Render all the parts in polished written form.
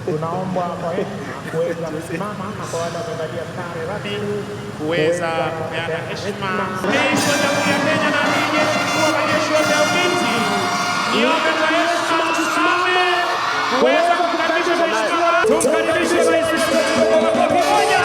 tunaomba kwa heshima kuweza kusimama na kwa wale wamevalia sare rasmi kuweza kupeana heshima. Rais wa Jamhuri ya Kenya na Amiri Jeshi Mkuu wa Majeshi yote ya Ulinzi, niombe kwa heshima tusimame kuweza kumkaribisha mheshimiwa. Tumkaribishe rais wetu kwa makofi moja.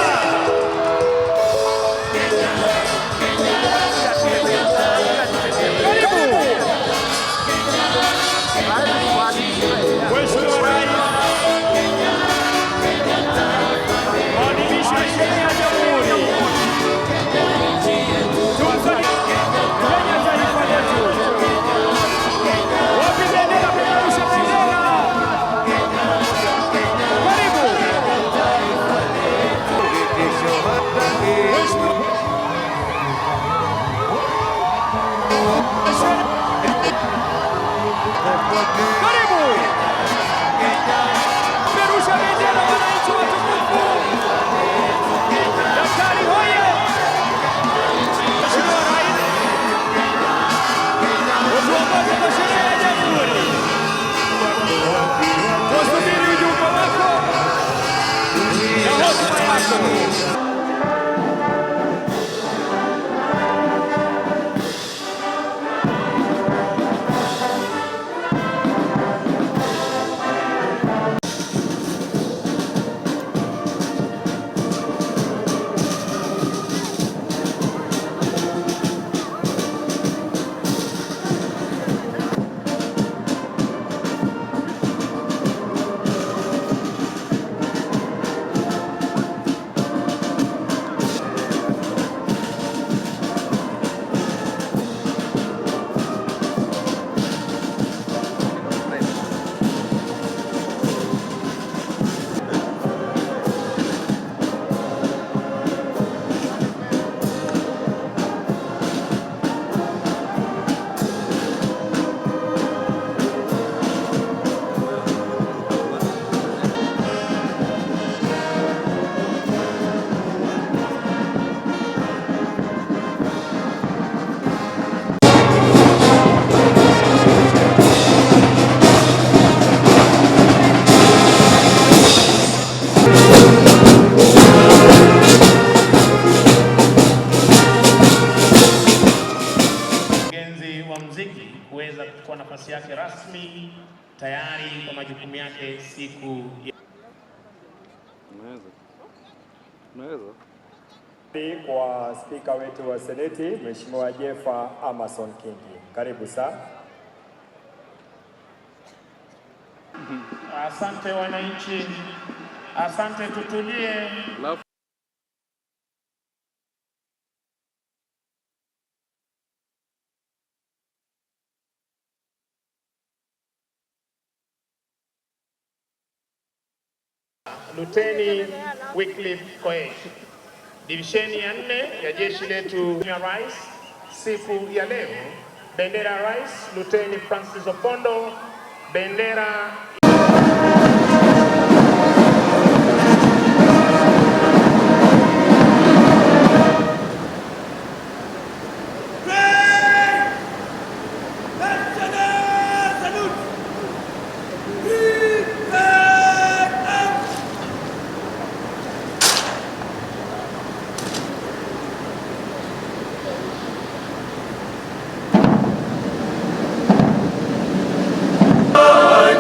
Kuweza kuchukua nafasi yake rasmi tayari kwa majukumu yake siku ya kwa spika wetu wa Seneti Mheshimiwa Jeffa Amason Kingi. Karibu sana. Asante wananchi, asante, tutulie. Luteni Wycliffe Koech, divisheni ya 4 ya jeshi letu ya rais. Siku ya leo, bendera ya rais Luteni Francis Opondo, bendera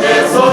Yesu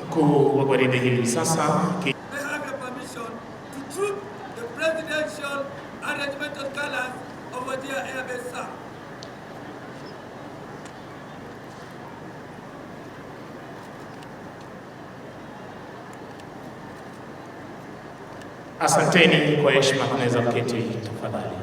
Mkuu wa gwaride hili sasa I have your permission to troop the presidential and regimental colors of Wajir Air Base, sir. Asanteni kwa heshima, tunaweza kuketi tafadhali.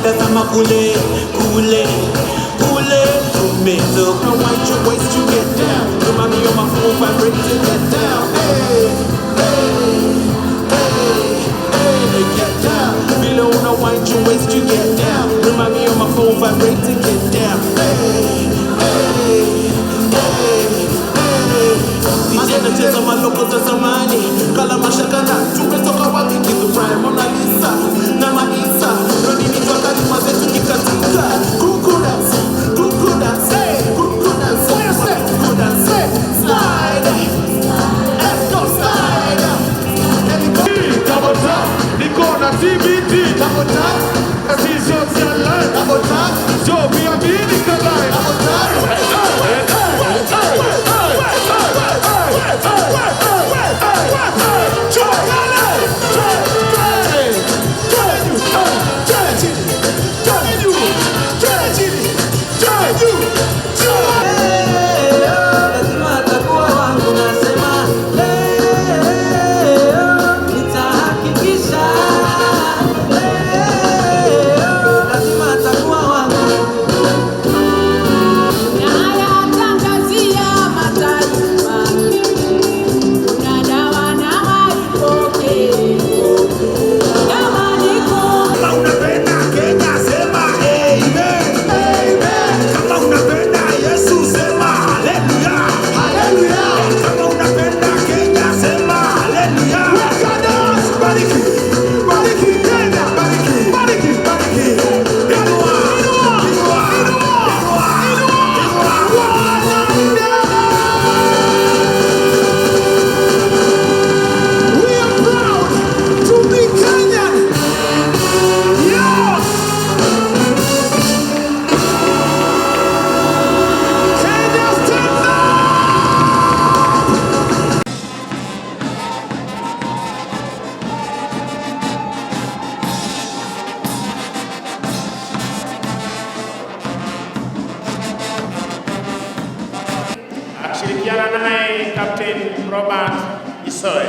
Tazama kule, kule, kule. Tomato, I want your waist to get down. Remind me on my phone vibrate to get down. Hey, get down. Below, I want your waist to get down. Remind me on my phone vibrate to get down. Dijana cheza maloko za zamani kala mashakana tumetoka wapi kitu prime Mona Lisa na Maisa Rodi ni kwa kalima zetu kikatika Kukudas, kukudas, kukudas Kukudas, slide Let's go slide Double tap, niko na TBT. Double tap, Sisi online. double tap, So we are being collide. double tap Shirikiana naye Captain Robert Isoe.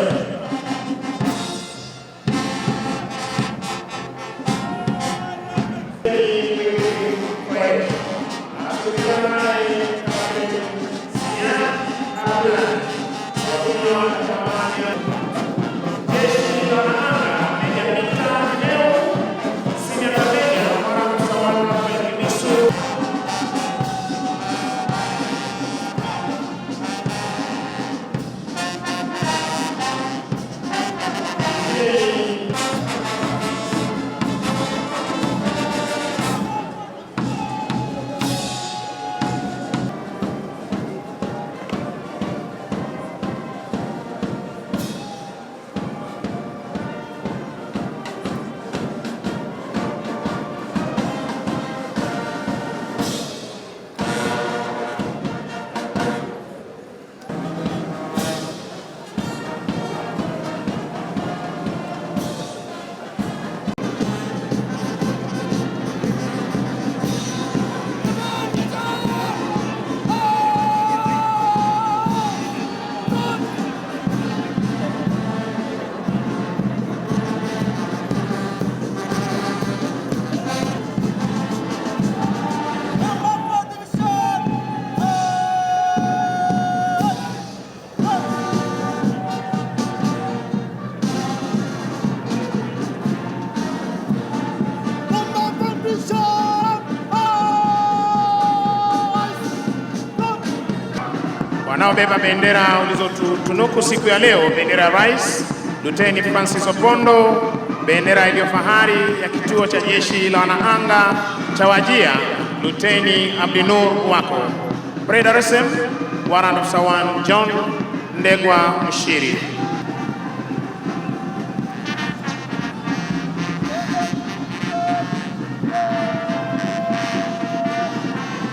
Wanaobeba bendera ulizotunuku siku ya leo, bendera ya Rais Luteni Francis Opondo, bendera iliyo fahari ya kituo cha jeshi la wanaanga cha Wajia Luteni Abdinur Wako, Parade RSM Warrant Officer 1 John Ndegwa Mshiri.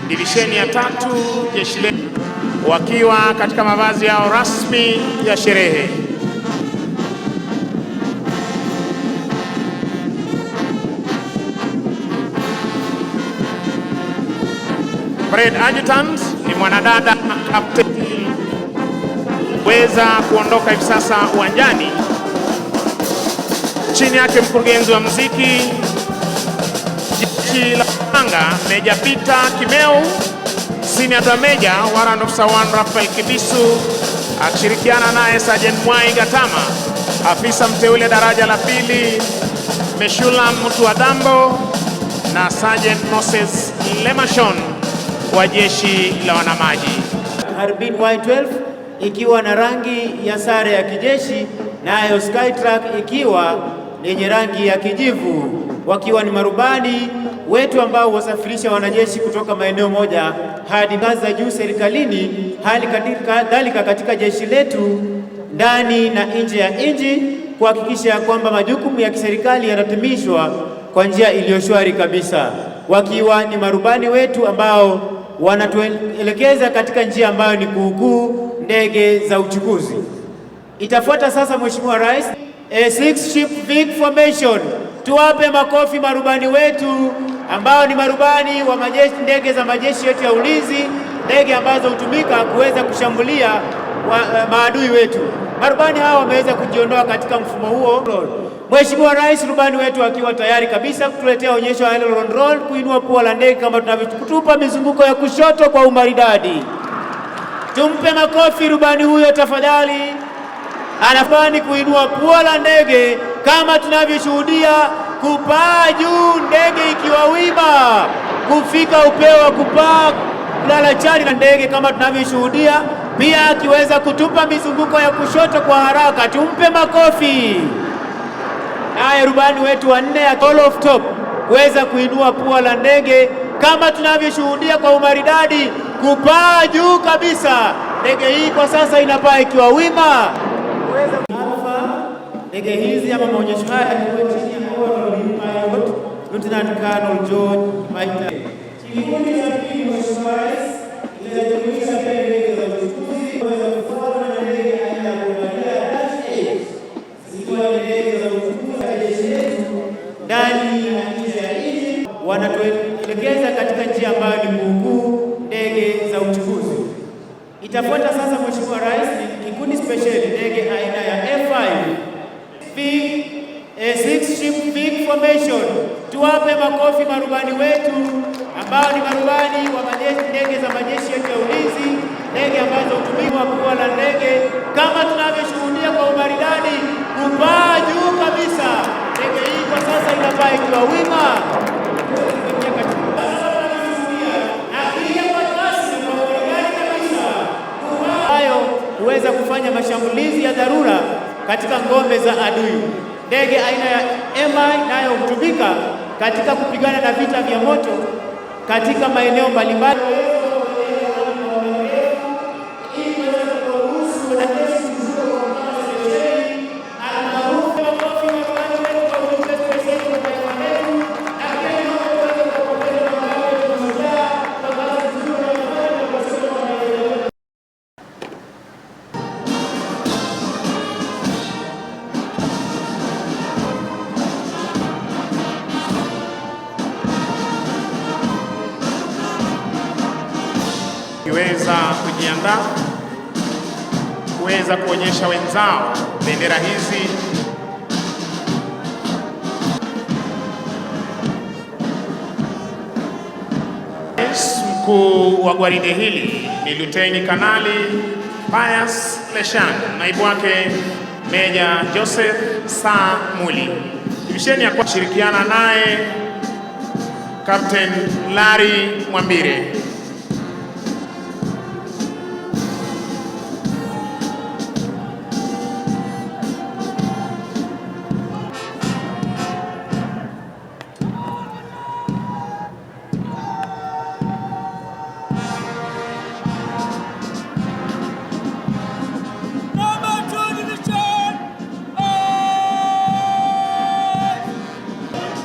Divisheni ya 3 jeshi letu wakiwa katika mavazi yao rasmi ya sherehe. Parade Adjutant ni mwanadada Kapteni weza kuondoka hivi sasa uwanjani. chini yake mkurugenzi wa muziki jeshi la anga Meja Peter Kimeu, Senior Meja Warrant Officer 1 Rafael Kibisu, akishirikiana naye Sergeant Mwai Gatama, afisa mteule daraja la pili Meshula Mutuadambo na Sergeant Moses Lemashon wa jeshi la wanamaji. Harbin Y12 ikiwa na rangi ya sare ya kijeshi, nayo Skytrack ikiwa yenye rangi ya kijivu, wakiwa ni marubani wetu ambao wasafirisha wanajeshi kutoka maeneo moja hadi ngazi za juu serikalini, hali kadhalika katika jeshi letu ndani na nje ya nchi, kuhakikisha kwamba majukumu ya kiserikali yanatimishwa kwa njia iliyo shwari kabisa, wakiwa ni marubani wetu ambao wanatuelekeza katika njia ambayo ni kuukuu ndege za uchukuzi. Itafuata sasa, Mheshimiwa Rais, a 6 ship big formation. Tuwape makofi marubani wetu ambao ni marubani wa ndege za majeshi yetu ya ulinzi, ndege ambazo hutumika kuweza kushambulia maadui wetu. Marubani hawa wameweza kujiondoa katika mfumo huo. Mheshimiwa Rais, rubani wetu akiwa tayari kabisa kutuletea onyesho la aileron roll, kuinua pua la ndege kama tunavyotupa mizunguko ya kushoto kwa umaridadi. Tumpe makofi rubani huyo tafadhali. Anafani kuinua pua la ndege kama tunavyoshuhudia, kupaa juu ndege ikiwa wima, kufika upeo wa kupaa kulala chali na ndege kama tunavyoshuhudia, pia akiweza kutupa mizunguko ya kushoto kwa haraka. Tumpe makofi. Naye rubani wetu wa 4 call of top kuweza kuinua pua la ndege kama tunavyoshuhudia kwa umaridadi, kupaa juu kabisa. Ndege hii kwa sasa inapaa ikiwa wima. Ndege hizi ama maonyesho haya yakiwa chini ya pilot Lieutenant Colonel George Maita. Kikundi cha pili, Mheshimiwa Rais, inajumuisha ndege za uchukuzi kuweza kufuata na ndege aina ya kuangalia Dash 8 zikiwa ndege za uchukuzi wa jeshi letu ndani na nje ya nchi, wanatuelekeza katika njia ambayo ni kuukuu ndege za uchukuzi. Itafuata sasa, Mheshimiwa Rais, ni kikundi special ndege aina ya F5 a 6 ship big formation. Tuwape makofi marubani wetu ambao ni marubani wa ndege za majeshi yetu ya ulinzi, ndege ambazo hutumiwa pua la ndege kama tunavyoshuhudia kwa umaridadi, kupaa juu kabisa. Ndege hii kwa sasa inapaa ikiwa wima huweza kufanya mashambulizi ya dharura katika ngome za adui. Ndege aina ya MI nayo hutumika katika kupigana na vita vya moto katika maeneo mbalimbali. Kiweza kujiandaa kuweza kuonyesha wenzao bendera hizi. Mkuu wa gwaride hili ni Luteni Kanali Pius Leshan, naibu wake Meja Joseph Samuli. Divisheni ya kushirikiana naye Captain Larry Mwambire.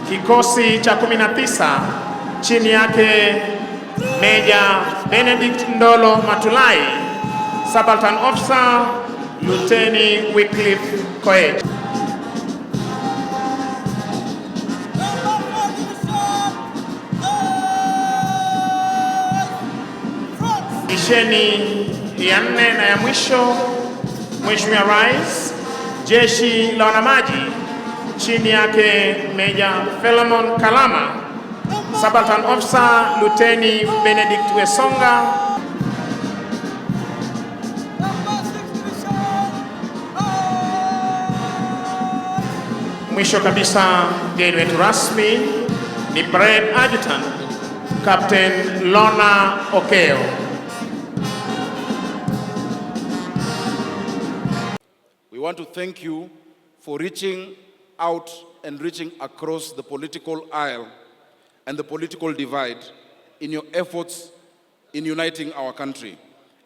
Kikosi cha 19 chini yake Meja Benedict Ndolo Matulai, Subaltern Officer Luteni Wycliffe Koech. Misheni ya 4 na ya mwisho, Mheshimiwa Rais, Jeshi la Wanamaji chini yake Meja Philemon Kalama, Subaltern Officer Luteni Benedict Wesonga, mwisho kabisa mgeni wetu rasmi ni Brigade Adjutant Captain Lona Okeo. We want to thank you for reaching out and reaching across the political aisle and the political divide in your efforts in uniting our country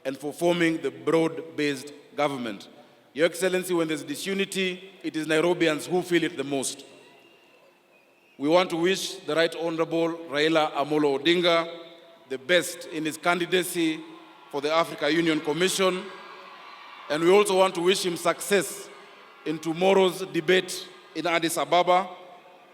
and for forming the broad-based government. Your Excellency, when there's disunity, it is Nairobians who feel it the most. We want to wish the Right Honorable Raila Amolo Odinga the best in his candidacy for the Africa Union Commission, and we also want to wish him success in tomorrow's debate in Addis Ababa.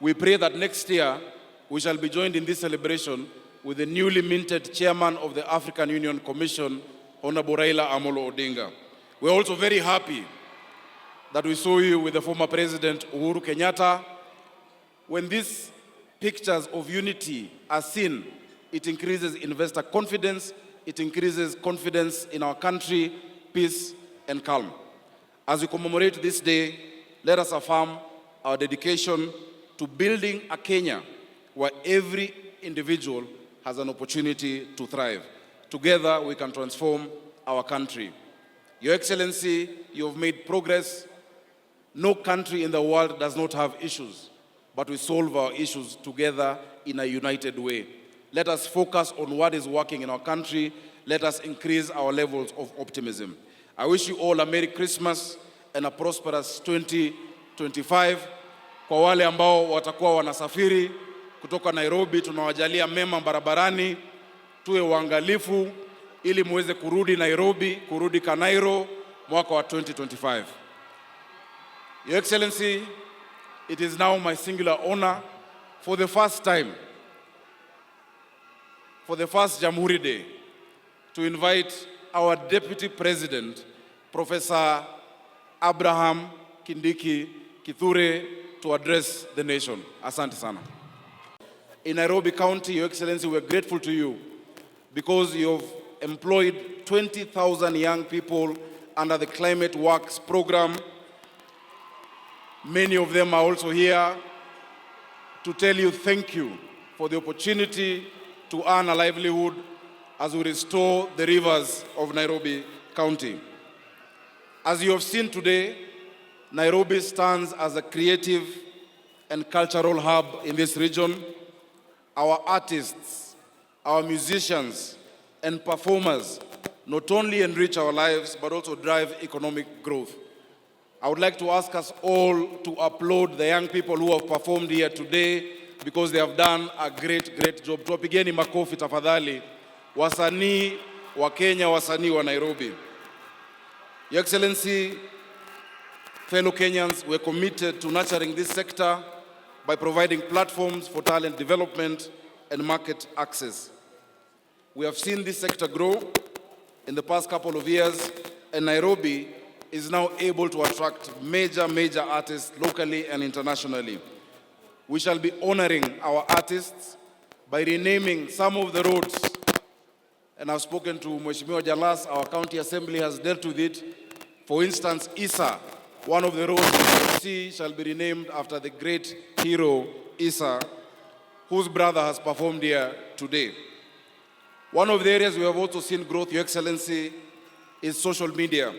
We pray that next year we shall be joined in this celebration with the newly minted chairman of the African Union Commission, Honorable Raila Amolo Odinga. We're also very happy that we saw you with the former President Uhuru Kenyatta. When these pictures of unity are seen, it increases investor confidence, it increases confidence in our country, peace and calm. As we commemorate this day, let us affirm our dedication to building a Kenya where every individual has an opportunity to thrive. Together we can transform our country. Your Excellency, you have made progress. No country in the world does not have issues, but we solve our issues together in a united way. Let us focus on what is working in our country. Let us increase our levels of optimism. I wish you all a Merry Christmas and a prosperous 2025. Kwa wale ambao watakuwa wanasafiri kutoka Nairobi, tunawajalia mema barabarani, tuwe waangalifu ili muweze kurudi Nairobi, kurudi Kanairo mwaka wa 2025. Your Excellency, it is now my singular honor for the first time, for the first Jamhuri Day, to invite our Deputy President, Professor Abraham Kindiki Kithure, to address the nation. Asante sana. In Nairobi County, Your Excellency, we're grateful to you because you've employed 20,000 young people under the Climate Works program. Many of them are also here to tell you thank you for the opportunity to earn a livelihood as we restore the rivers of Nairobi County. As you have seen today, Nairobi stands as a creative and cultural hub in this region. Our artists, our musicians, and performers not only enrich our lives, but also drive economic growth. I would like to ask us all to applaud the young people who have performed here today because they have done a great job. Tuwapigeni makofi tafadhali. Wasanii wa Kenya, wasanii wa Nairobi. Your Excellency, fellow Kenyans, we're committed to nurturing this sector by providing platforms for talent development and market access. We have seen this sector grow in the past couple of years, and Nairobi is now able to attract major artists locally and internationally. We shall be honoring our artists by renaming some of the roads, and I've spoken to Mheshimiwa Jalas, our county assembly has dealt with it. For instance, Isa, one of the roads you see, shall be renamed after the great hero Isa, whose brother has performed here today. One of the areas we have also seen growth, Your Excellency, is social media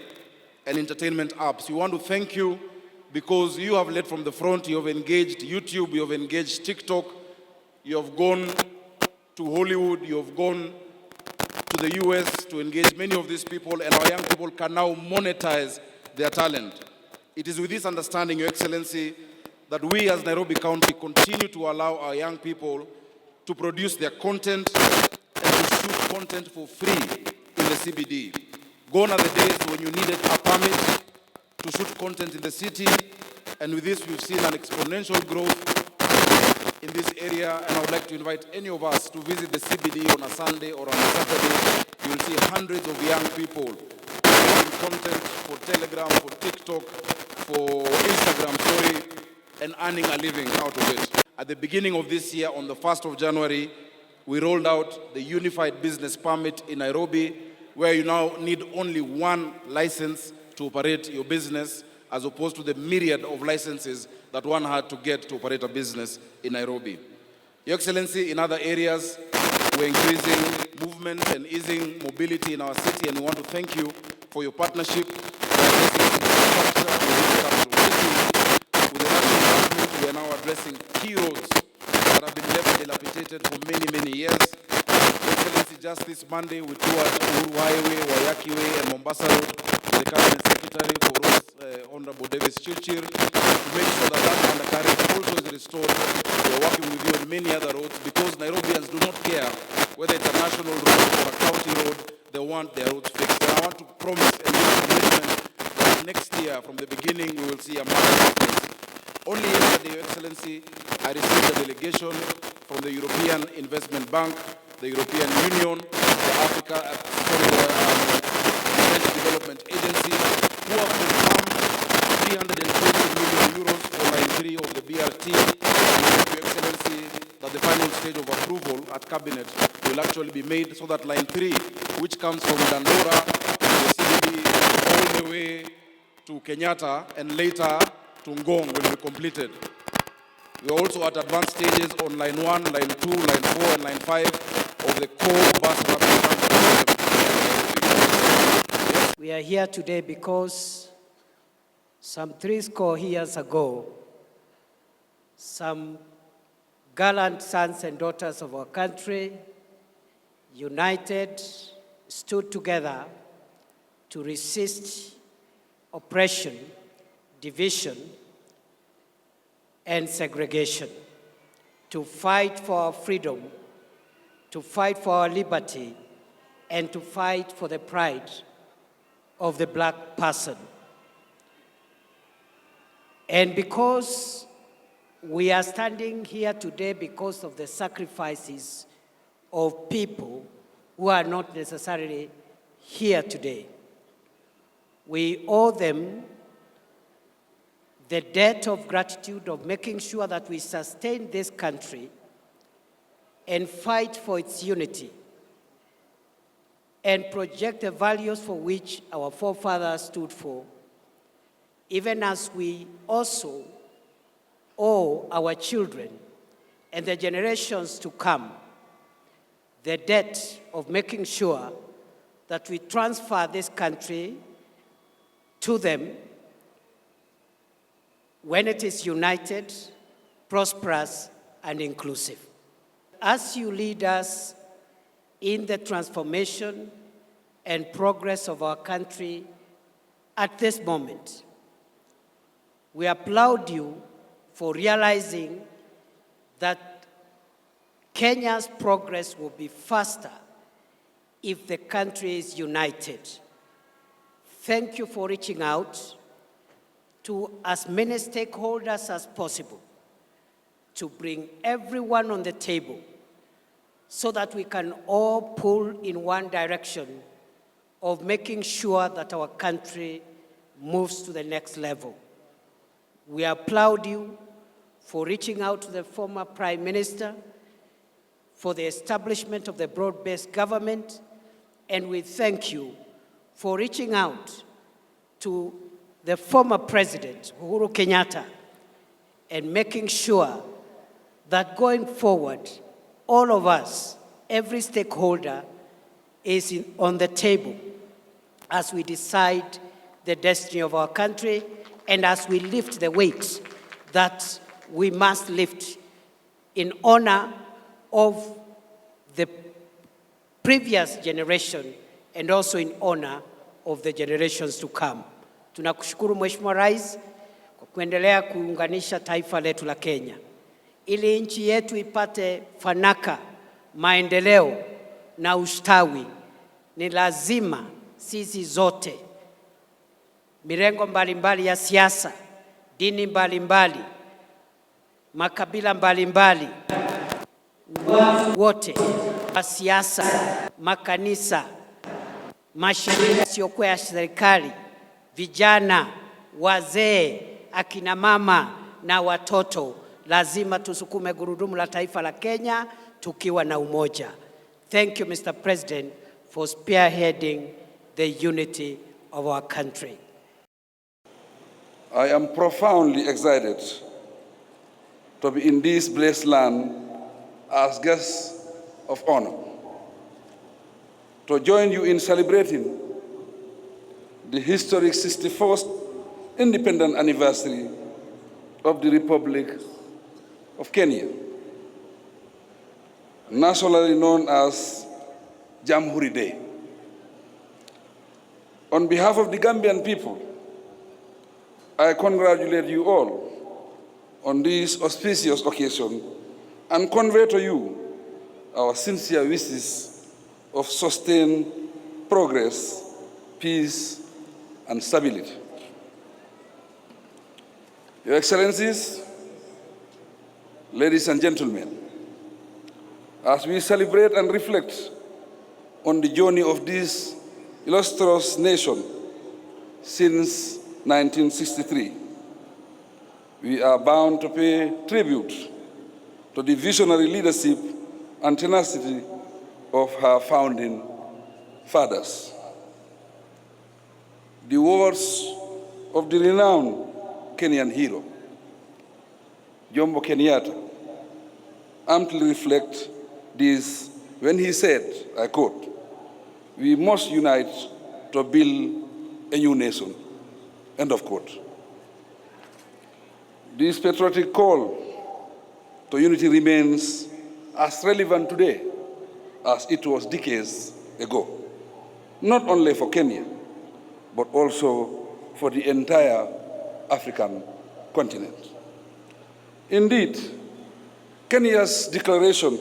and entertainment apps. We want to thank you because you have led from the front. You have engaged YouTube, you have engaged TikTok, you have gone to Hollywood, you have gone to the US to engage many of these people, and our young people can now monetize their talent. It is with this understanding, Your Excellency, that we as Nairobi County continue to allow our young people to produce their content and to shoot content for free in the CBD. Gone are the days when you needed a permit to shoot content in the city, and with this we've seen an exponential growth in this area, and I would like to invite any of us to visit the CBD on a Sunday or on a Saturday. You will see hundreds of young people shooting content for Telegram, for TikTok, for Instagram, and earning a living out of it. At the beginning of this year, on the 1st of January, we rolled out the Unified Business Permit in Nairobi, where you now need only one license to operate your business, as opposed to the myriad of licenses that one had to get to operate a business in Nairobi. Your Excellency, in other areas, we're increasing movement and easing mobility in our city, and we want to thank you for your partnership. We are now addressing key roads that have been left dilapidated for many, many years. Your Excellency, just this Monday, we toured Uhuru Highway, Wayaki Way, and Mombasa Road with the Cabinet Secretary for Roads, Honorable Davis Chirchir, to make sure that that undercarriage also is restored. We are working with you on many other roads because Nairobians do not care whether it's a national road or a county road, they want their roads fixed. And I want to promise and give a commitment that next year, from the beginning, we will see a massive increase. Only yesterday, Your Excellency, I received a delegation from the European Investment Bank, the European Union, the French Development Agency, who have confirmed 320 million euros for line 3 of the BRT. Your Excellency, that the final stage of approval at Cabinet will actually be made so that line 3, which comes from Dandora to the CBD all the way to Kenyatta and later to Ngong, will be completed. We are also at advanced stages on line 1, line 2, line 4, and line 5 of the core bus rapid transport. We are here today because some 70 years ago, some gallant sons and daughters of our country united, stood together to resist oppression, division, and segregation, to fight for our freedom, to fight for our liberty, and to fight for the pride of the black person. And because we are standing here today because of the sacrifices of people who are not necessarily here today, we owe them the debt of gratitude of making sure that we sustain this country and fight for its unity and project the values for which our forefathers stood for, even as we also owe our children and the generations to come the debt of making sure that we transfer this country to them when it is united, prosperous, and inclusive. As you lead us in the transformation and progress of our country at this moment, we applaud you for realizing that Kenya's progress will be faster if the country is united. Thank you for reaching out to as many stakeholders as possible to bring everyone on the table so that we can all pull in one direction of making sure that our country moves to the next level. We applaud you for reaching out to the former Prime Minister for the establishment of the broad-based government, and we thank you for reaching out to the former President, Uhuru Kenyatta, and making sure that going forward, all of us, every stakeholder, is on the table as we decide the destiny of our country and as we lift the weight that we must lift in honor of the previous generation and also in honor of the generations to come. Tunakushukuru Mheshimiwa Rais kwa kuendelea kuunganisha taifa letu la Kenya ili nchi yetu ipate fanaka, maendeleo na ustawi. Ni lazima sisi zote, mirengo mbalimbali ya siasa, dini mbalimbali, makabila mbalimbali, watu wote wa siasa, makanisa, mashirika yasiyokuwa ya serikali, vijana, wazee, akina mama, na watoto. Lazima tusukume gurudumu la taifa la Kenya tukiwa na umoja. Thank you, Mr. President, for spearheading the unity of our country. I am profoundly excited to be in this blessed land as guest of honor, to join you in celebrating the historic 61st independent anniversary of the Republic of Kenya, nationally known as Jamhuri Day. On behalf of the Gambian people, I congratulate you all on this auspicious occasion and convey to you our sincere wishes of sustained progress, peace, and stability. Your Excellencies, ladies and gentlemen, as we celebrate and reflect on the journey of this illustrious nation since 1963, we are bound to pay tribute to the visionary leadership and tenacity of her founding fathers. The words of the renowned Kenyan hero, Jomo Kenyatta, amply reflect this when he said, I quote, "We must unite to build a new nation," end of quote. This patriotic call to unity remains as relevant today as it was decades ago, not only for Kenya, but also for the entire African continent. Indeed, Kenya's declaration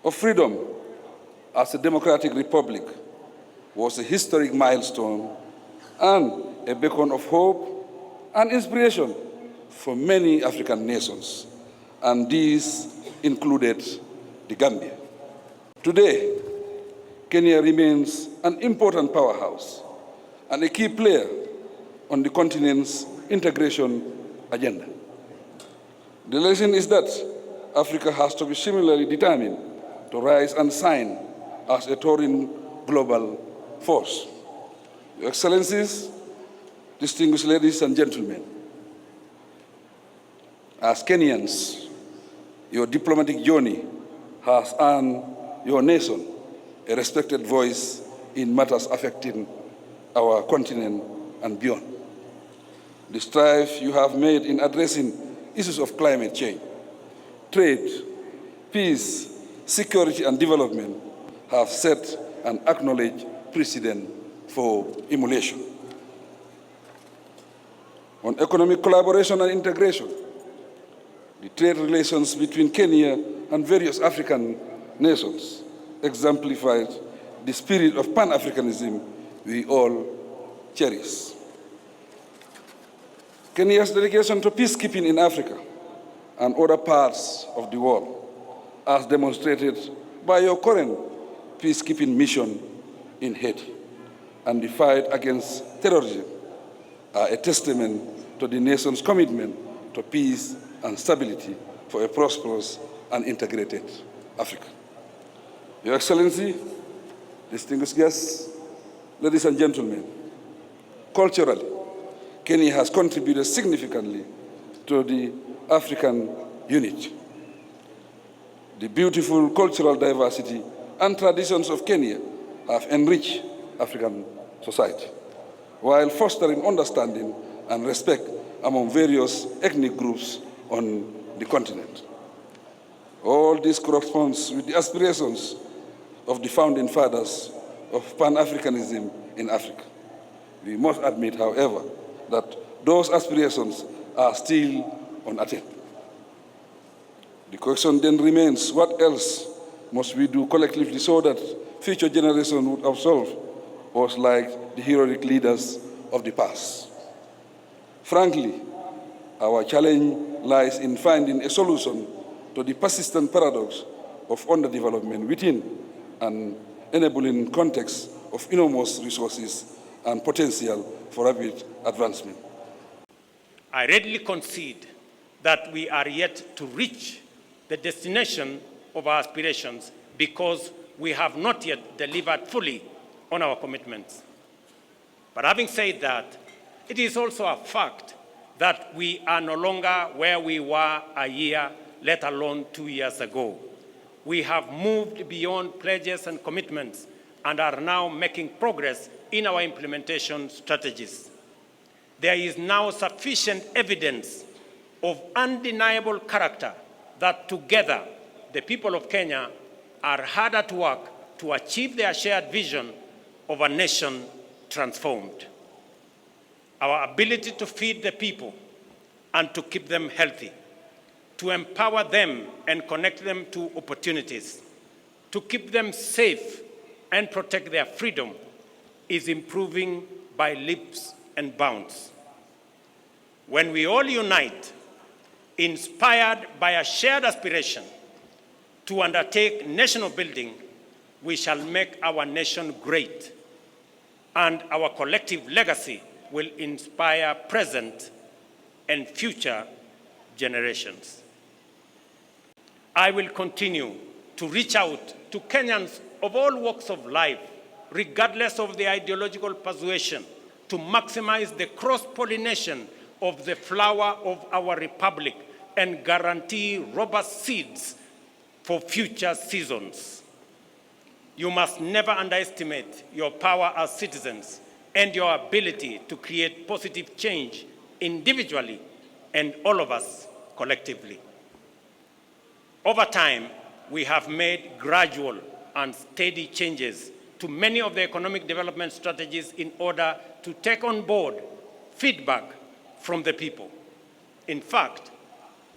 of freedom as a democratic republic was a historic milestone and a beacon of hope and inspiration for many African nations, and these included the Gambia. Today, Kenya remains an important powerhouse and a key player on the continent's integration agenda. The lesson is that Africa has to be similarly determined to rise and shine as a towering global force. Your Excellencies, distinguished ladies and gentlemen, as Kenyans, your diplomatic journey has earned your nation a respected voice in matters affecting our continent and beyond. The strive you have made in addressing issues of climate change, trade, peace, security, and development have set an acknowledged precedent for emulation. On economic collaboration and integration, the trade relations between Kenya and various African nations exemplified the spirit of Pan-Africanism we all cherish. Kenya's dedication to peacekeeping in Africa and other parts of the world, as demonstrated by your current peacekeeping mission in Haiti and the fight against terrorism, are a testament to the nation's commitment to peace and stability for a prosperous and integrated Africa. Your Excellency, distinguished guests, ladies and gentlemen, culturally, Kenya has contributed significantly to the African unity. The beautiful cultural diversity and traditions of Kenya have enriched African society, while fostering understanding and respect among various ethnic groups on the continent. All this corresponds with the aspirations of the founding fathers of Pan-Africanism in Africa. We must admit, however, that those aspirations are still unattained. The question then remains, what else must we do collectively so that future generations would absolve us like the heroic leaders of the past? Frankly, our challenge lies in finding a solution to the persistent paradox of underdevelopment within an enabling context of enormous resources and potential for rapid advancement. I readily concede that we are yet to reach the destination of our aspirations because we have not yet delivered fully on our commitments. But having said that, it is also a fact that we are no longer where we were a year, let alone 2 years ago. We have moved beyond pledges and commitments and are now making progress in our implementation strategies. There is now sufficient evidence of undeniable character that together the people of Kenya are hard at work to achieve their shared vision of a nation transformed. Our ability to feed the people and to keep them healthy, to empower them and connect them to opportunities, to keep them safe and protect their freedom is improving by leaps and bounds. When we all unite, inspired by a shared aspiration to undertake national building, we shall make our nation great, and our collective legacy will inspire present and future generations. I will continue to reach out to Kenyans of all walks of life, regardless of their ideological persuasion, to maximize the cross-pollination of the flower of our republic and guarantee robust seeds for future seasons. You must never underestimate your power as citizens and your ability to create positive change individually and all of us collectively. Over time, we have made gradual and steady changes to many of the economic development strategies in order to take on board feedback from the people. In fact,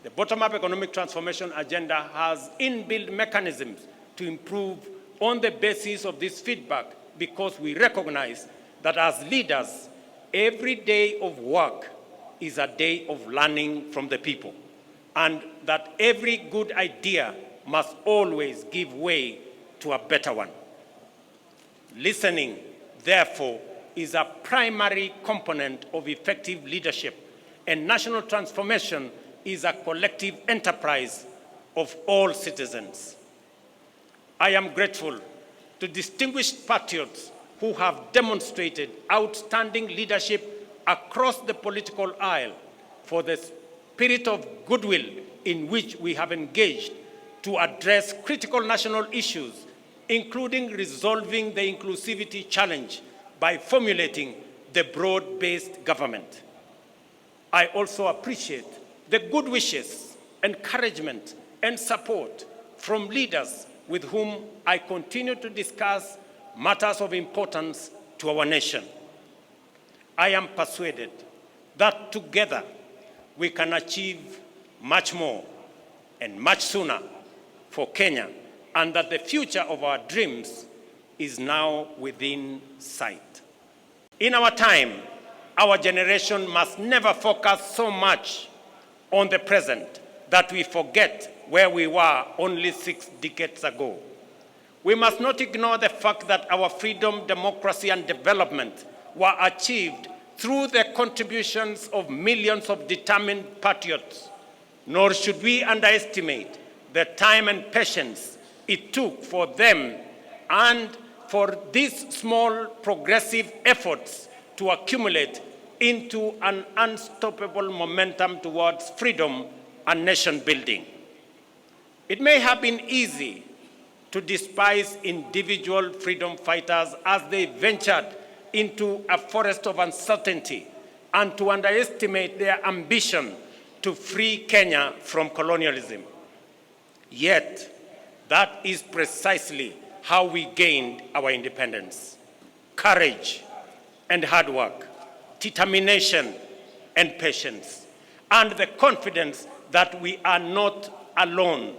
the bottom-up economic transformation agenda has inbuilt mechanisms to improve on the basis of this feedback because we recognize that as leaders, every day of work is a day of learning from the people, and that every good idea must always give way to a better one. Listening, therefore, is a primary component of effective leadership, and national transformation is a collective enterprise of all citizens. I am grateful to distinguished patriots who have demonstrated outstanding leadership across the political aisle for the spirit of goodwill in which we have engaged to address critical national issues, including resolving the inclusivity challenge by formulating the broad-based government. I also appreciate the good wishes, encouragement, and support from leaders with whom I continue to discuss matters of importance to our nation. I am persuaded that together we can achieve much more and much sooner for Kenya, and that the future of our dreams is now within sight. In our time, our generation must never focus so much on the present that we forget where we were only 6 decades ago. We must not ignore the fact that our freedom, democracy, and development were achieved through the contributions of millions of determined patriots, nor should we underestimate the time and patience it took for them and for these small progressive efforts to accumulate into an unstoppable momentum towards freedom and nation building. It may have been easy to despise individual freedom fighters as they ventured into a forest of uncertainty and to underestimate their ambition to free Kenya from colonialism. Yet, that is precisely how we gained our independence. Courage and hard work, determination and patience, and the confidence that we are not alone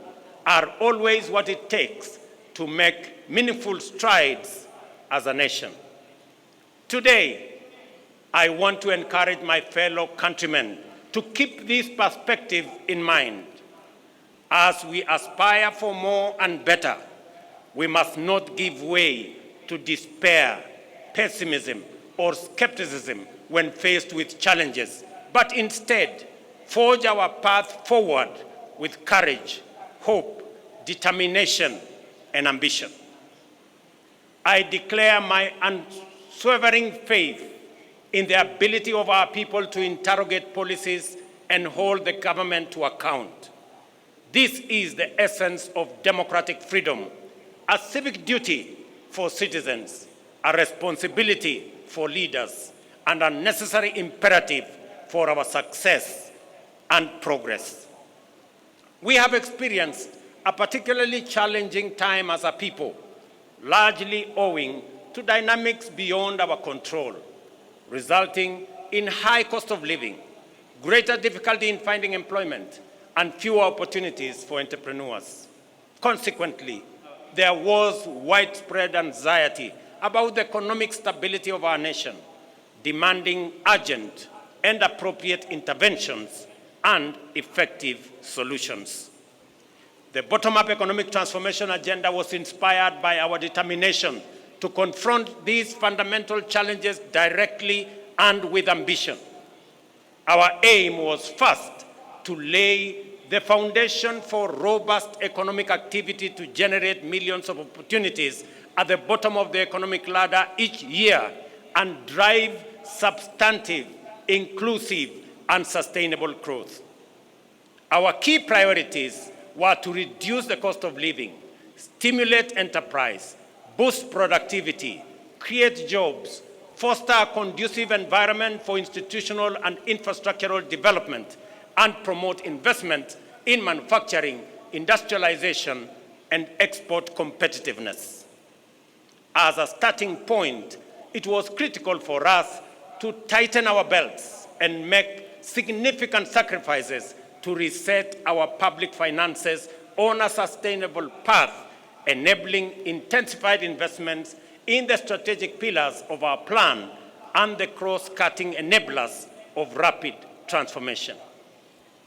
are always what it takes to make meaningful strides as a nation. Today, I want to encourage my fellow countrymen to keep this perspective in mind. As we aspire for more and better, we must not give way to despair, pessimism, or skepticism when faced with challenges, but instead forge our path forward with courage, hope, determination, and ambition. I declare my unswerving faith in the ability of our people to interrogate policies and hold the government to account. This is the essence of democratic freedom, a civic duty for citizens, a responsibility for leaders, and a necessary imperative for our success and progress. We have experienced a particularly challenging time as a people, largely owing to dynamics beyond our control, resulting in high cost of living, greater difficulty in finding employment, and fewer opportunities for entrepreneurs. Consequently, there was widespread anxiety about the economic stability of our nation, demanding urgent and appropriate interventions and effective solutions. The bottom-up economic transformation agenda was inspired by our determination to confront these fundamental challenges directly and with ambition. Our aim was first to lay the foundation for robust economic activity to generate millions of opportunities at the bottom of the economic ladder each year and drive substantive, inclusive, and sustainable growth. Our key priorities were to reduce the cost of living, stimulate enterprise, boost productivity, create jobs, foster a conducive environment for institutional and infrastructural development, and promote investment in manufacturing, industrialization, and export competitiveness. As a starting point, it was critical for us to tighten our belts and make significant sacrifices to reset our public finances on a sustainable path, enabling intensified investments in the strategic pillars of our plan and the cross-cutting enablers of rapid transformation.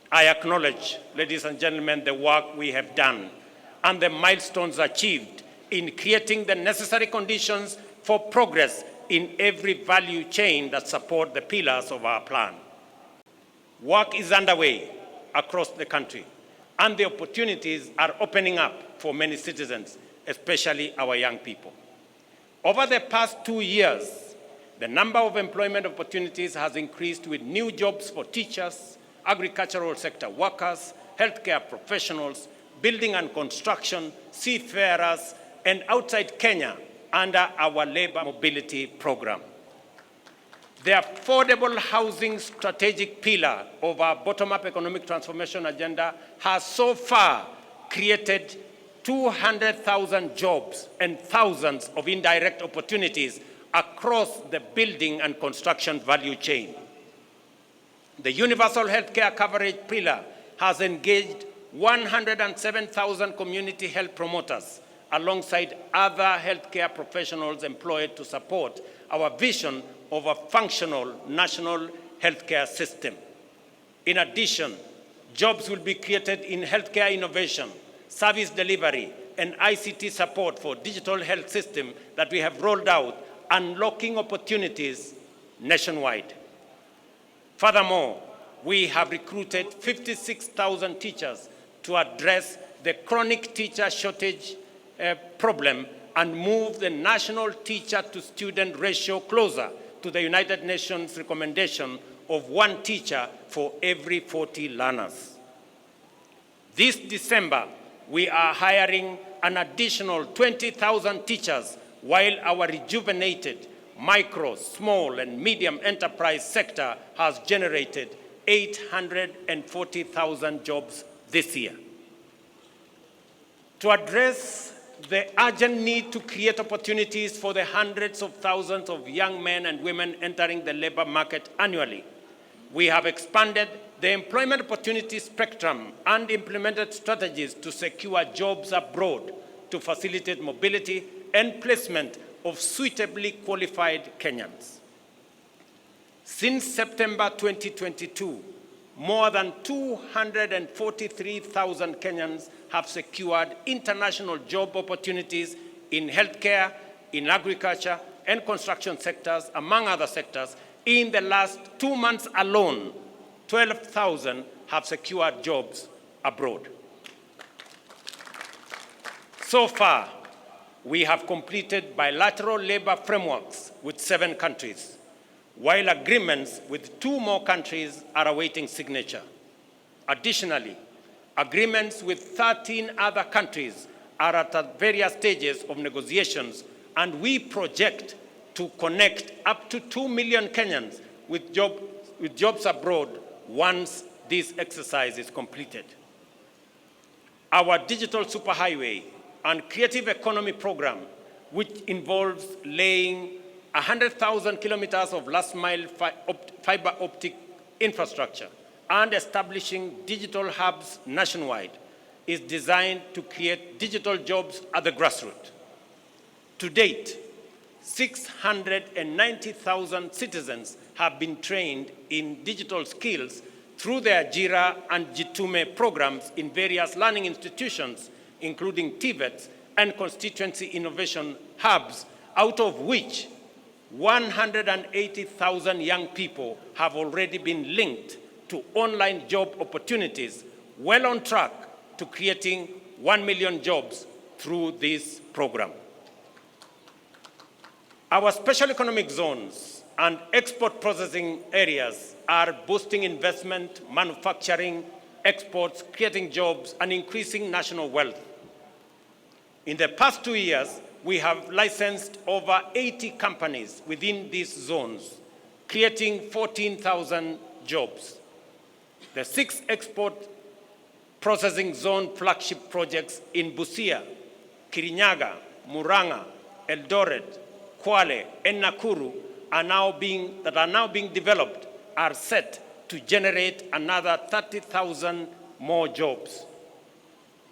I acknowledge, ladies and gentlemen, the work we have done and the milestones achieved in creating the necessary conditions for progress in every value chain that support the pillars of our plan. Work is underway across the country, and the opportunities are opening up for many citizens, especially our young people. Over the past 2 years, the number of employment opportunities has increased with new jobs for teachers, agricultural sector workers, healthcare professionals, building and construction, seafarers, and outside Kenya under our labor mobility program. The affordable housing strategic pillar of our bottom-up economic transformation agenda has so far created 200,000 jobs and thousands of indirect opportunities across the building and construction value chain. The universal healthcare coverage pillar has engaged 107,000 community health promoters alongside other healthcare professionals employed to support our vision of a functional national healthcare system. In addition, jobs will be created in healthcare innovation, service delivery, and ICT support for digital health system that we have rolled out, unlocking opportunities nationwide. Furthermore, we have recruited 56,000 teachers to address the chronic teacher shortage problem and move the national teacher-to-student ratio closer to the United Nations recommendation of 1 teacher for every 40 learners. This December, we are hiring an additional 20,000 teachers, while our rejuvenated micro, small, and medium enterprise sector has generated 840,000 jobs this year. To address the urgent need to create opportunities for the hundreds of thousands of young men and women entering the labor market annually, we have expanded the employment opportunity spectrum and implemented strategies to secure jobs abroad to facilitate mobility and placement of suitably qualified Kenyans. Since September 2022, more than 243,000 Kenyans have secured international job opportunities in healthcare, in agriculture, and construction sectors, among other sectors, in the last 2 months alone, 12,000 have secured jobs abroad. So far, we have completed bilateral labor frameworks with 7 countries, while agreements with 2 more countries are awaiting signature. Additionally, agreements with 13 other countries are at various stages of negotiations, and we project to connect up to 2 million Kenyans with jobs abroad once this exercise is completed. Our digital superhighway and creative economy program, which involves laying 100,000 kilometers of last-mile fiber optic infrastructure and establishing digital hubs nationwide, is designed to create digital jobs at the grassroots. To date, 690,000 citizens have been trained in digital skills through their Jira and Jitume programs in various learning institutions, including TVETs and constituency innovation hubs, out of which 180,000 young people have already been linked to online job opportunities, well on track to creating 1 million jobs through this program. Our special economic zones and export processing areas are boosting investment, manufacturing, exports, creating jobs, and increasing national wealth. In the past 2 years, we have licensed over 80 companies within these zones, creating 14,000 jobs. The 6 export processing zone flagship projects in Busia, Kirinyaga, Murang'a, Eldoret, Kwale, and Nakuru are now being developed are set to generate another 30,000 more jobs.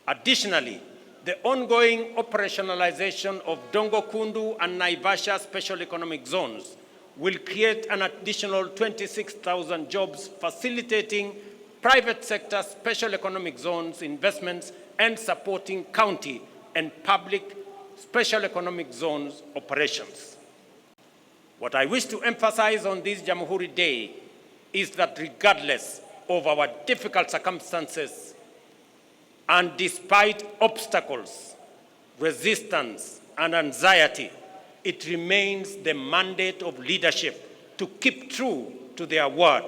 Additionally, the ongoing operationalization of Dongo Kundu and Naivasha special economic zones will create an additional 26,000 jobs, facilitating private sector special economic zones investments and supporting county and public special economic zones operations. What I wish to emphasize on this Jamhuri Day is that regardless of our difficult circumstances and despite obstacles, resistance, and anxiety, it remains the mandate of leadership to keep true to their word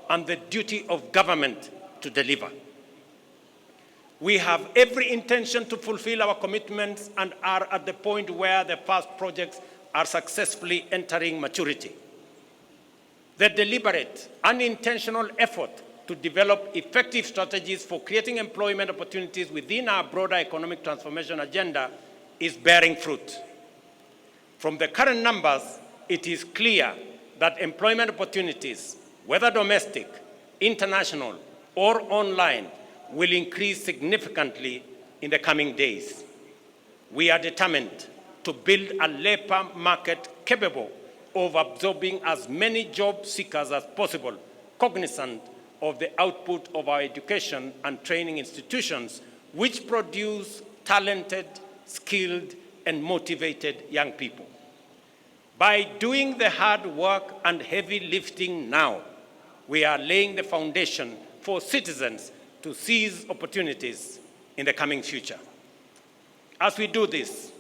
and the duty of government to deliver. We have every intention to fulfill our commitments and are at the point where the first projects are successfully entering maturity. The deliberate and intentional effort to develop effective strategies for creating employment opportunities within our broader economic transformation agenda is bearing fruit. From the current numbers, it is clear that employment opportunities, whether domestic, international, or online, will increase significantly in the coming days. We are determined to build a labor market capable of absorbing as many job seekers as possible, cognizant of the output of our education and training institutions, which produce talented, skilled, and motivated young people. By doing the hard work and heavy lifting now, we are laying the foundation for citizens to seize opportunities in the coming future. As we do this,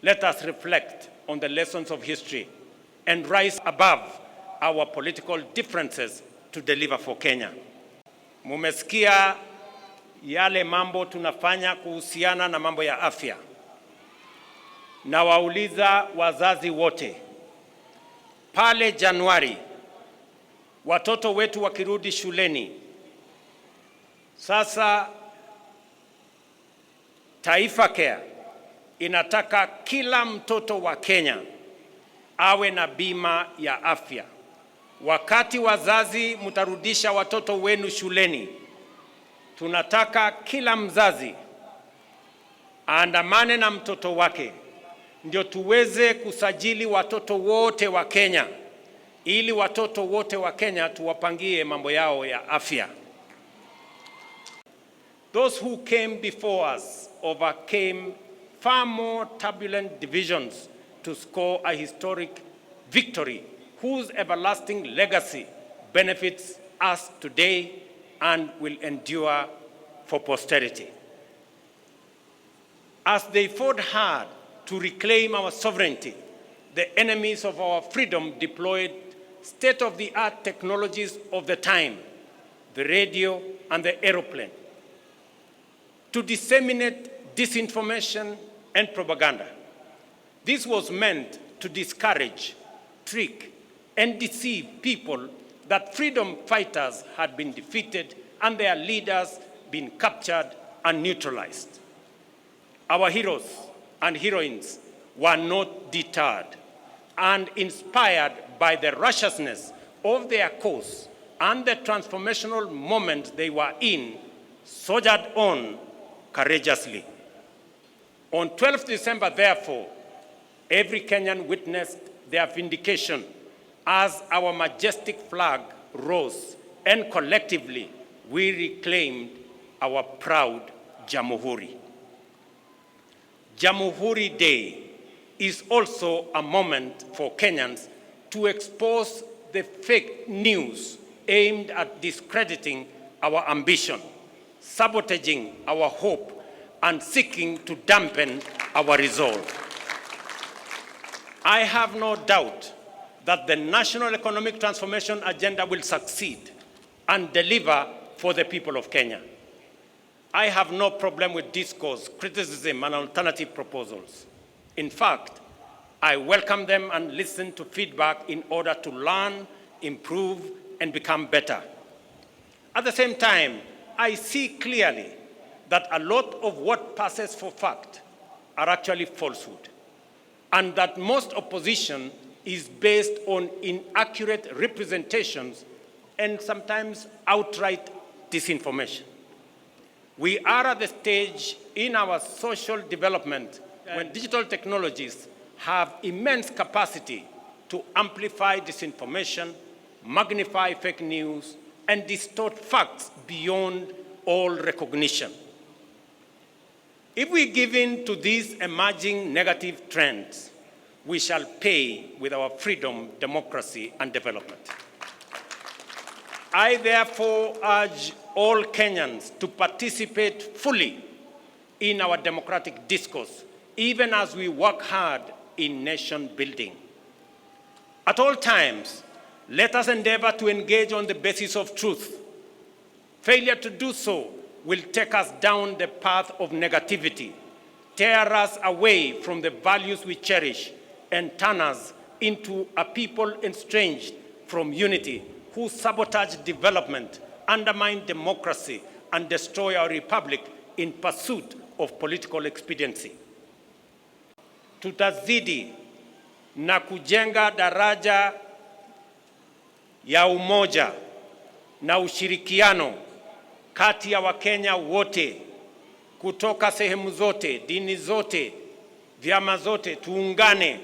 let us reflect on the lessons of history and rise above our political differences to deliver for Kenya. Mumesikia yale mambo tunafanya kuhusiana na mambo ya afya. Na wauliza wazazi wote, pale Januari, watoto wetu wakirudi shuleni, sasa Taifa Care inataka kila mtoto wa Kenya awe na bima ya afya. Wakati wazazi mtarudisha watoto wenu shuleni, tunataka kila mzazi aandamane na mtoto wake, ndio tuweze kusajili watoto wote wa Kenya, ili watoto wote wa Kenya tuwapangie mambo yao ya afya. Those who came before us overcame far more turbulent divisions to score a historic victory whose everlasting legacy benefits us today and will endure for posterity. As they fought hard to reclaim our sovereignty, the enemies of our freedom deployed state-of-the-art technologies of the time, the radio and the aeroplane, to disseminate disinformation and propaganda. This was meant to discourage, trick, and deceive people that freedom fighters had been defeated and their leaders been captured and neutralized. Our heroes and heroines were not deterred and inspired by the righteousness of their cause and the transformational moment they were in, soldiered on courageously. On 12th December, therefore, every Kenyan witnessed their vindication as our majestic flag rose and collectively we reclaimed our proud Jamhuri. Jamhuri Day is also a moment for Kenyans to expose the fake news aimed at discrediting our ambition, sabotaging our hope, and seeking to dampen our resolve. I have no doubt that the national economic transformation agenda will succeed and deliver for the people of Kenya. I have no problem with discourse, criticism, and alternative proposals. In fact, I welcome them and listen to feedback in order to learn, improve, and become better. At the same time, I see clearly that a lot of what passes for fact are actually falsehood, and that most opposition is based on inaccurate representations and sometimes outright disinformation. We are at the stage in our social development when digital technologies have immense capacity to amplify disinformation, magnify fake news, and distort facts beyond all recognition. If we give in to these emerging negative trends, we shall pay with our freedom, democracy, and development. I therefore urge all Kenyans to participate fully in our democratic discourse, even as we work hard in nation building. At all times, let us endeavor to engage on the basis of truth. Failure to do so will take us down the path of negativity, tear us away from the values we cherish, and turn us into a people estranged from unity, who sabotage development, undermine democracy, and destroy our republic in pursuit of political expediency. Tutazidi na kujenga daraja ya umoja na ushirikiano kati ya Wakenya wote kutoka sehemu zote, dini zote, vyama zote. Tuungane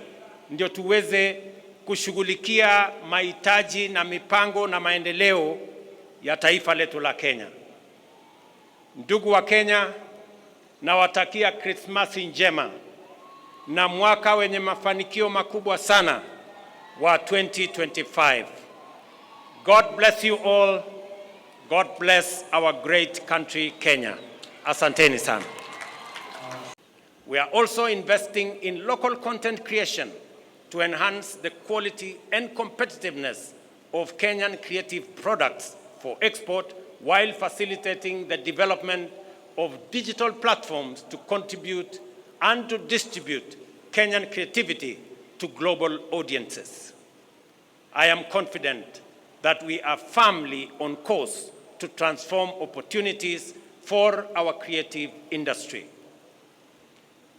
ndio tuweze kushughulikia mahitaji na mipango na maendeleo ya taifa letu la Kenya. Ndugu wa Kenya, nawatakia Krismasi njema na mwaka wenye mafanikio makubwa sana wa 2025. God bless you all. God bless our great country, Kenya. Asanteni sana. We are also investing in local content creation to enhance the quality and competitiveness of Kenyan creative products for export, while facilitating the development of digital platforms to contribute and to distribute Kenyan creativity to global audiences. I am confident that we are firmly on course to transform opportunities for our creative industry.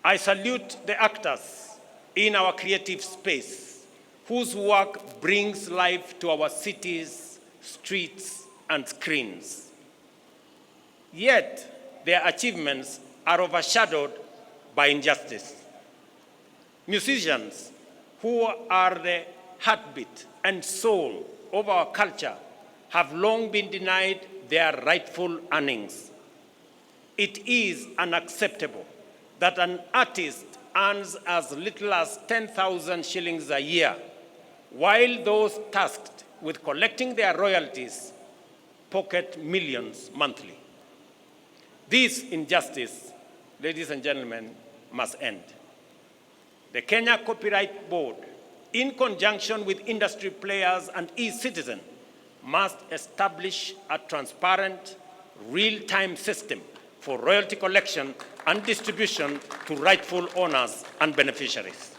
I salute the actors in our creative space whose work brings life to our cities, streets, and screens. Yet, their achievements are overshadowed by injustice. Musicians, who are the heartbeat and soul of our culture, have long been denied their rightful earnings. It is unacceptable that an artist earns as little as 10,000 shillings a year, while those tasked with collecting their royalties pocket millions monthly. This injustice, ladies and gentlemen, must end. The Kenya Copyright Board, in conjunction with industry players and e-citizen, must establish a transparent, real-time system for royalty collection and distribution to rightful owners and beneficiaries.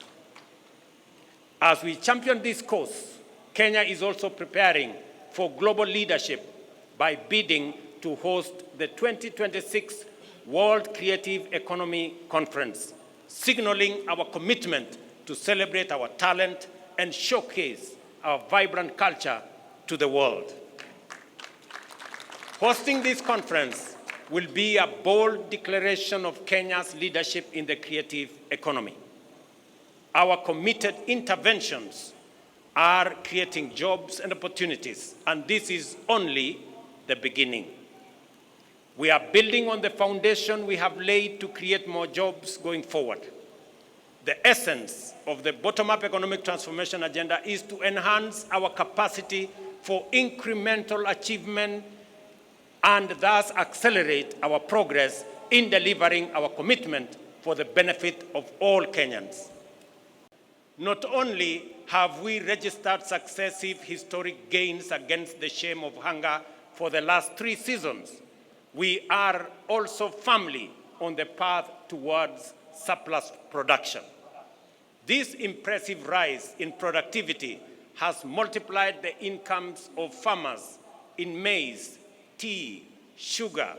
As we champion this cause, Kenya is also preparing for global leadership by bidding to host the 2026 World Creative Economy Conference, signaling our commitment to celebrate our talent and showcase our vibrant culture to the world. Hosting this conference will be a bold declaration of Kenya's leadership in the creative economy. Our committed interventions are creating jobs and opportunities, and this is only the beginning. We are building on the foundation we have laid to create more jobs going forward. The essence of the bottom-up economic transformation agenda is to enhance our capacity for incremental achievement and thus accelerate our progress in delivering our commitment for the benefit of all Kenyans. Not only have we registered successive historic gains against the shame of hunger for the last 3 seasons, we are also firmly on the path towards surplus production. This impressive rise in productivity has multiplied the incomes of farmers in maize, tea, sugar,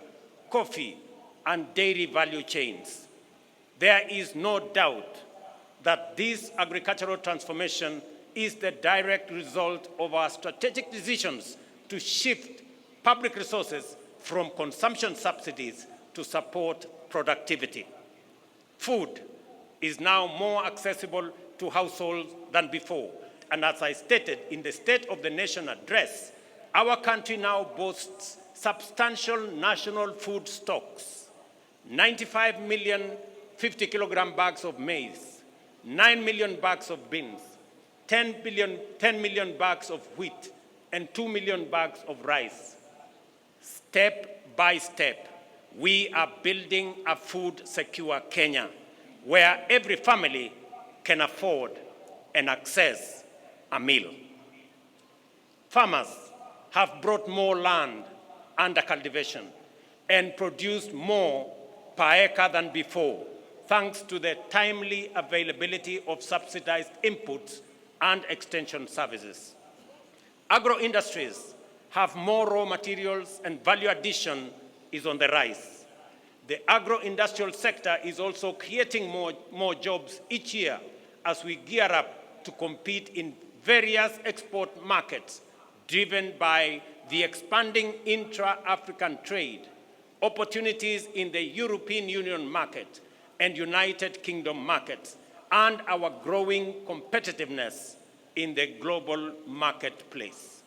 coffee, and dairy value chains. There is no doubt that this agricultural transformation is the direct result of our strategic decisions to shift public resources from consumption subsidies to support productivity. Food is now more accessible to households than before. And as I stated in the State of the Nation address, our country now boasts substantial national food stocks: 95 million 50-kilogram bags of maize, 9 million bags of beans, 10 million bags of wheat, and 2 million bags of rice. Step by step, we are building a food-secure Kenya, where every family can afford and access a meal. Farmers have brought more land under cultivation and produced more per acre than before, thanks to the timely availability of subsidized inputs and extension services. Agro-industries have more raw materials and value addition is on the rise. The agro-industrial sector is also creating more jobs each year as we gear up to compete in various export markets driven by the expanding intra-African trade, opportunities in the European Union market and United Kingdom markets, and our growing competitiveness in the global marketplace.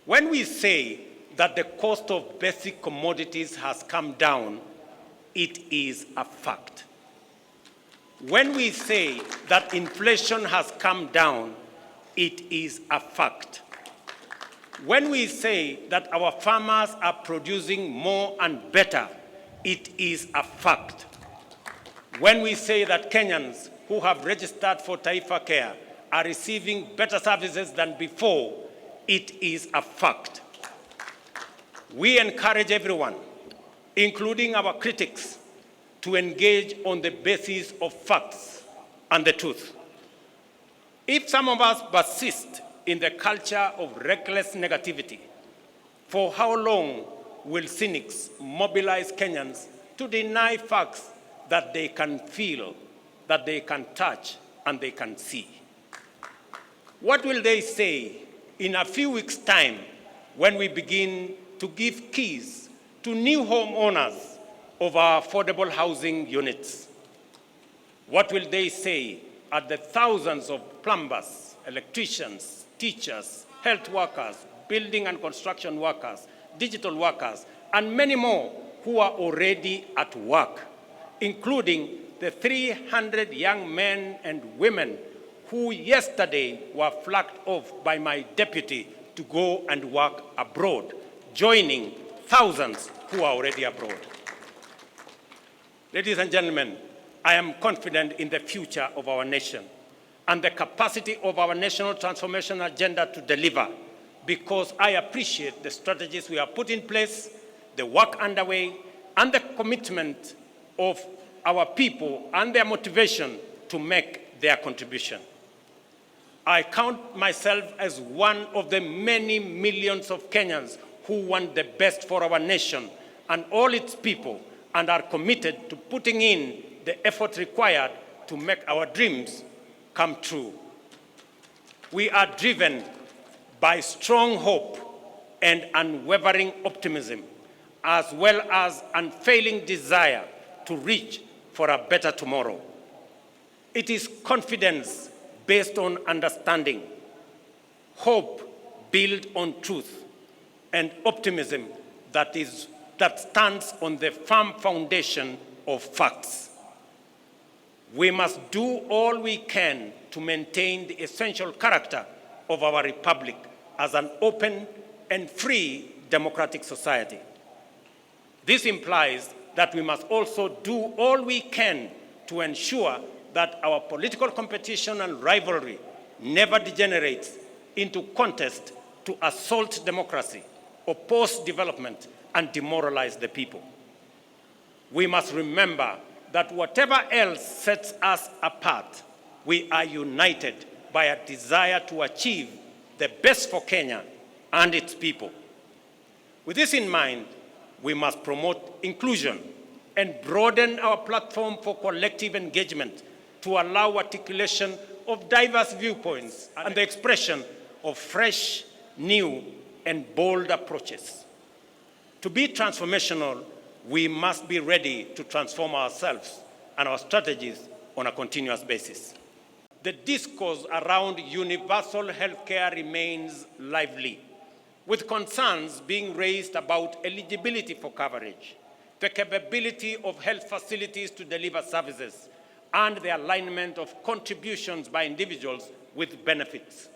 When we say that the cost of basic commodities has come down, it is a fact. When we say that inflation has come down, it is a fact. When we say that our farmers are producing more and better, it is a fact. When we say that Kenyans who have registered for Taifa Care are receiving better services than before, it is a fact. We encourage everyone, including our critics, to engage on the basis of facts and the truth. If some of us persist in the culture of reckless negativity, for how long will cynics mobilize Kenyans to deny facts that they can feel, that they can touch, and they can see? What will they say in a few weeks' time when we begin to give keys to new homeowners of our affordable housing units? What will they say at the thousands of plumbers, electricians, teachers, health workers, building and construction workers, digital workers, and many more who are already at work, including the 300 young men and women who yesterday were flagged off by my deputy to go and work abroad, joining thousands who are already abroad. Ladies and gentlemen, I am confident in the future of our nation and the capacity of our national transformation agenda to deliver, because I appreciate the strategies we have put in place, the work underway, and the commitment of our people and their motivation to make their contribution. I count myself as one of the many millions of Kenyans who want the best for our nation and all its people and are committed to putting in the effort required to make our dreams come true. We are driven by strong hope and unwavering optimism, as well as unfailing desire to reach for a better tomorrow. It is confidence based on understanding, hope built on truth, and optimism that stands on the firm foundation of facts. We must do all we can to maintain the essential character of our republic as an open and free democratic society. This implies that we must also do all we can to ensure that our political competition and rivalry never degenerates into contest to assault democracy, oppose development, and demoralize the people. We must remember that whatever else sets us apart, we are united by a desire to achieve the best for Kenya and its people. With this in mind, we must promote inclusion and broaden our platform for collective engagement to allow articulation of diverse viewpoints and the expression of fresh, new, and bold approaches. To be transformational, we must be ready to transform ourselves and our strategies on a continuous basis. The discourse around universal healthcare remains lively, with concerns being raised about eligibility for coverage, the capability of health facilities to deliver services, and the alignment of contributions by individuals with benefits.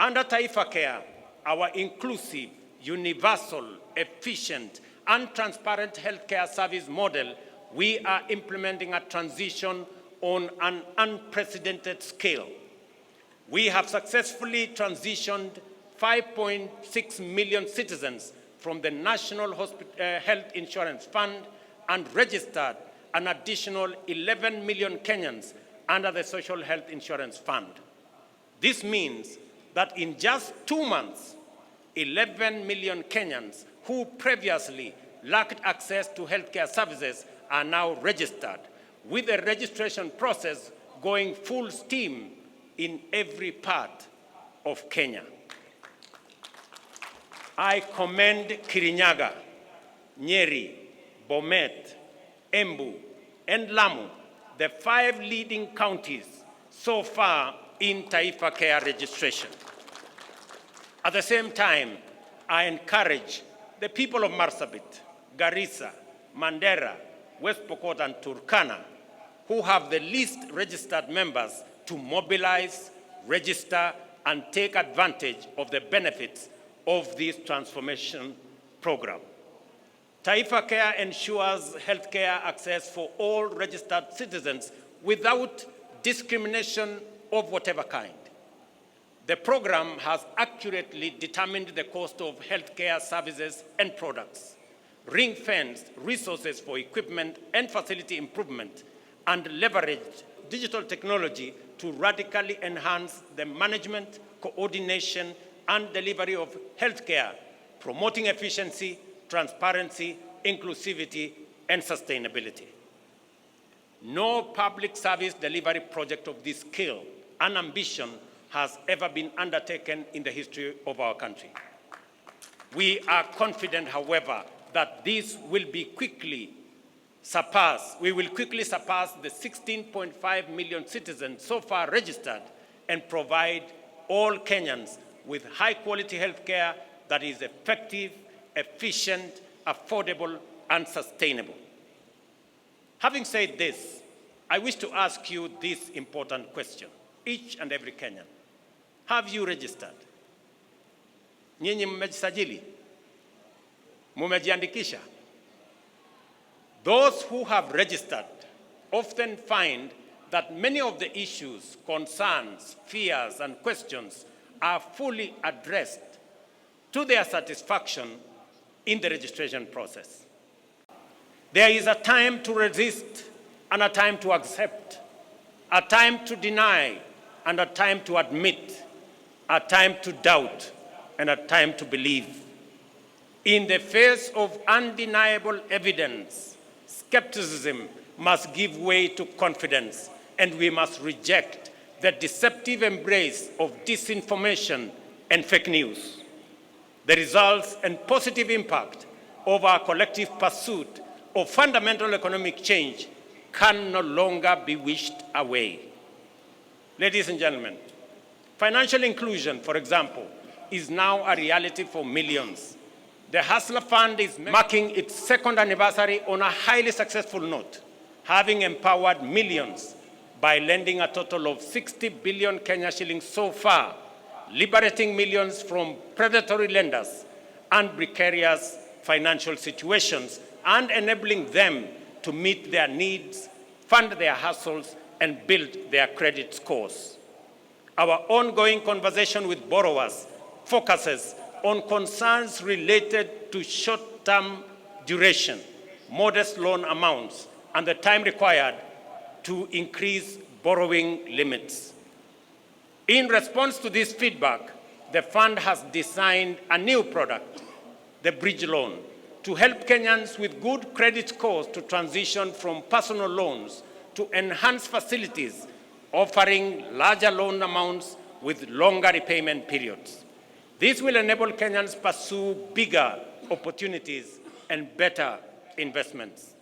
Under Taifa Care, our inclusive, universal, efficient, and transparent healthcare service model, we are implementing a transition on an unprecedented scale. We have successfully transitioned 5.6 million citizens from the National Health Insurance Fund and registered an additional 11 million Kenyans under the Social Health Insurance Fund. This means that in just 2 months, 11 million Kenyans who previously lacked access to healthcare services are now registered, with the registration process going full steam in every part of Kenya. I commend Kirinyaga, Nyeri, Bomet, Embu, and Lamu, the 5 leading counties so far in Taifa Care registration. At the same time, I encourage the people of Marsabit, Garissa, Mandera, West Pokot, and Turkana, who have the least registered members, to mobilize, register, and take advantage of the benefits of this transformation program. Taifa Care ensures healthcare access for all registered citizens without discrimination of whatever kind. The program has accurately determined the cost of healthcare services and products, ring-fenced resources for equipment and facility improvement, and leveraged digital technology to radically enhance the management, coordination, and delivery of healthcare, promoting efficiency, transparency, inclusivity, and sustainability. No public service delivery project of this scale and ambition has ever been undertaken in the history of our country. We are confident, however, that this will be quickly surpass the 16.5 million citizens so far registered and provide all Kenyans with high-quality health care that is effective, efficient, affordable, and sustainable. Having said this, I wish to ask you this important question, each and every Kenyan. Have you registered? Nyinyi mmejisajili? Mumejiandikisha? Those who have registered often find that many of the issues, concerns, fears, and questions are fully addressed to their satisfaction in the registration process. There is a time to resist and a time to accept, a time to deny and a time to admit, a time to doubt and a time to believe. In the face of undeniable evidence, skepticism must give way to confidence, and we must reject the deceptive embrace of disinformation and fake news. The results and positive impact of our collective pursuit of fundamental economic change can no longer be wished away. Ladies and gentlemen, financial inclusion, for example, is now a reality for millions. The Hustler Fund is marking its second anniversary on a highly successful note, having empowered millions by lending a total of 60 billion Kenya shillings so far, liberating millions from predatory lenders and precarious financial situations, and enabling them to meet their needs, fund their hustles, and build their credit scores. Our ongoing conversation with borrowers focuses on concerns related to short-term duration, modest loan amounts, and the time required to increase borrowing limits. In response to this feedback, the fund has designed a new product, the Bridge Loan, to help Kenyans with good credit scores to transition from personal loans to enhanced facilities offering larger loan amounts with longer repayment periods. This will enable Kenyans pursue bigger opportunities and better investments.